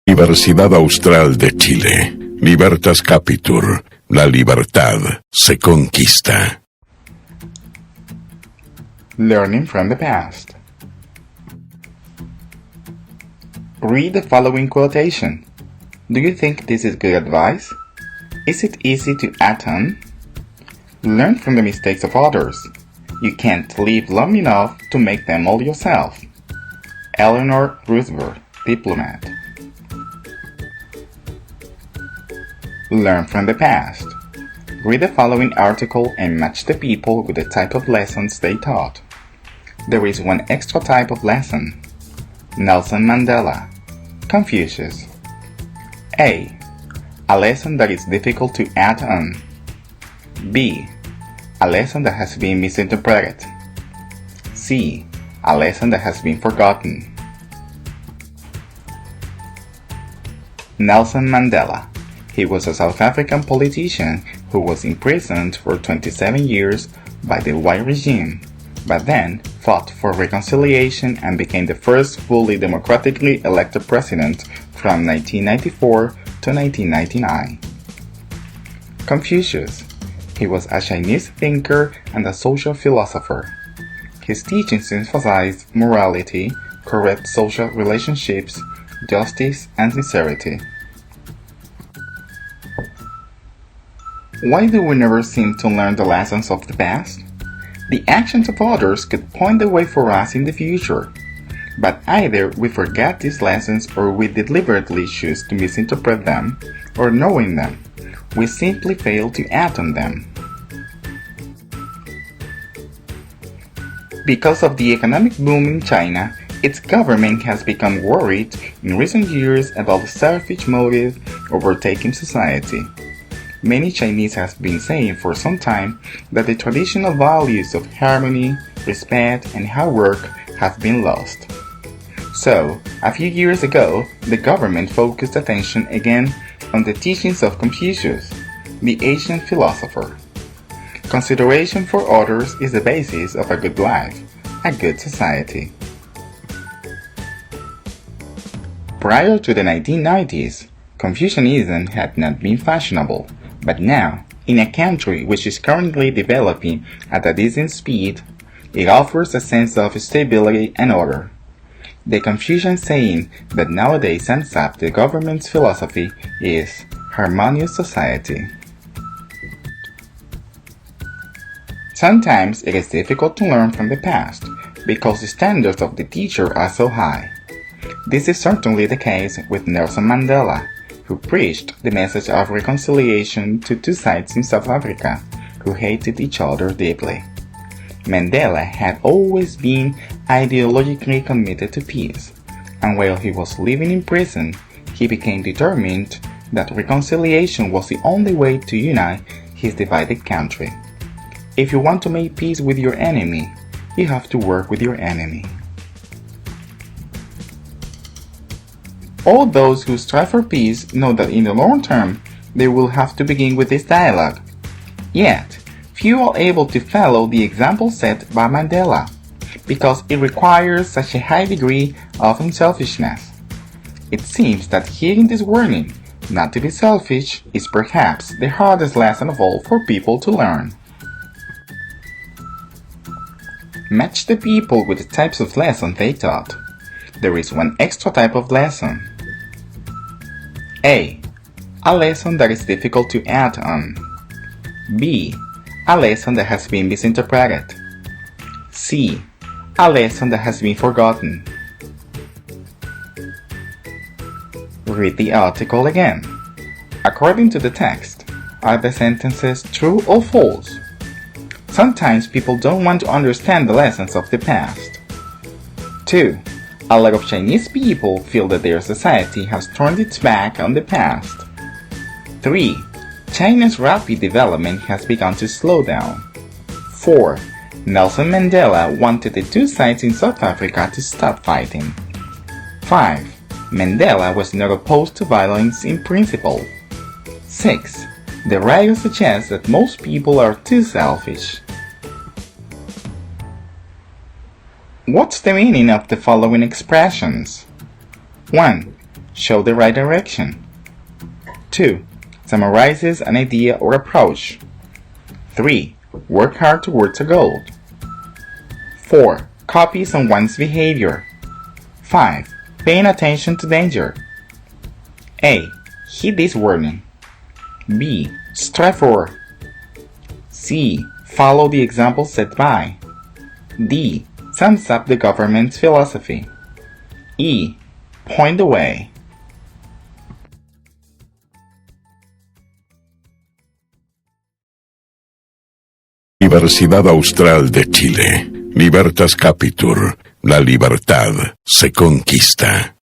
Universidad Austral de Chile. Libertas Capitur. La libertad se conquista. Learning from the past. Read the following quotation. Do you think this is good advice? Is it easy to act on? Learn from the mistakes of others. You can't live long enough to make them all yourself. Eleanor Roosevelt, diplomat. Learn from the past. Read the following article and match the people with the type of lessons they taught. There is one extra type of lesson. Nelson Mandela. Confucius. A. A lesson that is difficult to act on. B. A lesson that has been misinterpreted. C. A lesson that has been forgotten. Nelson Mandela. He was a South African politician who was imprisoned for 27 years by the white regime, but then fought for reconciliation and became the first fully democratically elected president from 1994 to 1999. Confucius. He was a Chinese thinker and a social philosopher. His teachings emphasized morality, correct social relationships, justice, and sincerity. Why do we never seem to learn the lessons of the past? The actions of others could point the way for us in the future, but either we forget these lessons or we deliberately choose to misinterpret them, or knowing them, we simply fail to act on them. Because of the economic boom in China, its government has become worried in recent years about the selfish motive overtaking society. Many Chinese have been saying for some time that the traditional values of harmony, respect, and hard work have been lost. So, a few years ago, the government focused attention again on the teachings of Confucius, the ancient philosopher. Consideration for others is the basis of a good life, a good society. Prior to the 1990s, Confucianism had not been fashionable. But now, in a country which is currently developing at a decent speed, it offers a sense of stability and order. The Confucian saying that nowadays sums up the government's philosophy is harmonious society. Sometimes it is difficult to learn from the past because the standards of the teacher are so high. This is certainly the case with Nelson Mandela, who preached the message of reconciliation to two sides in South Africa who hated each other deeply. Mandela had always been ideologically committed to peace, and while he was living in prison, he became determined that reconciliation was the only way to unite his divided country. If you want to make peace with your enemy, you have to work with your enemy. All those who strive for peace know that in the long term, they will have to begin with this dialogue. Yet, few are able to follow the example set by Mandela, because it requires such a high degree of unselfishness. It seems that hearing this warning, not to be selfish, is perhaps the hardest lesson of all for people to learn. Match the people with the types of lessons they taught. There is one extra type of lesson. A. A lesson that is difficult to act on. B. A lesson that has been misinterpreted. C. A lesson that has been forgotten. Read the article again. According to the text, are the sentences true or false? Sometimes people don't want to understand the lessons of the past. 2. A lot of Chinese people feel that their society has turned its back on the past. 3. China's rapid development has begun to slow down. 4. Nelson Mandela wanted the two sides in South Africa to stop fighting. 5. Mandela was not opposed to violence in principle. 6. The writer suggests that most people are too selfish. What's the meaning of the following expressions? 1. Show the right direction. 2. Summarizes an idea or approach. 3. Work hard towards a goal. 4. Copy someone's behavior. 5. Paying attention to danger. A. Heed this warning. B. Strive for. C. Follow the example set by. D. Sums up the government's philosophy. E. Point the way. Universidad Austral de Chile. Libertas Capitur. La libertad se conquista.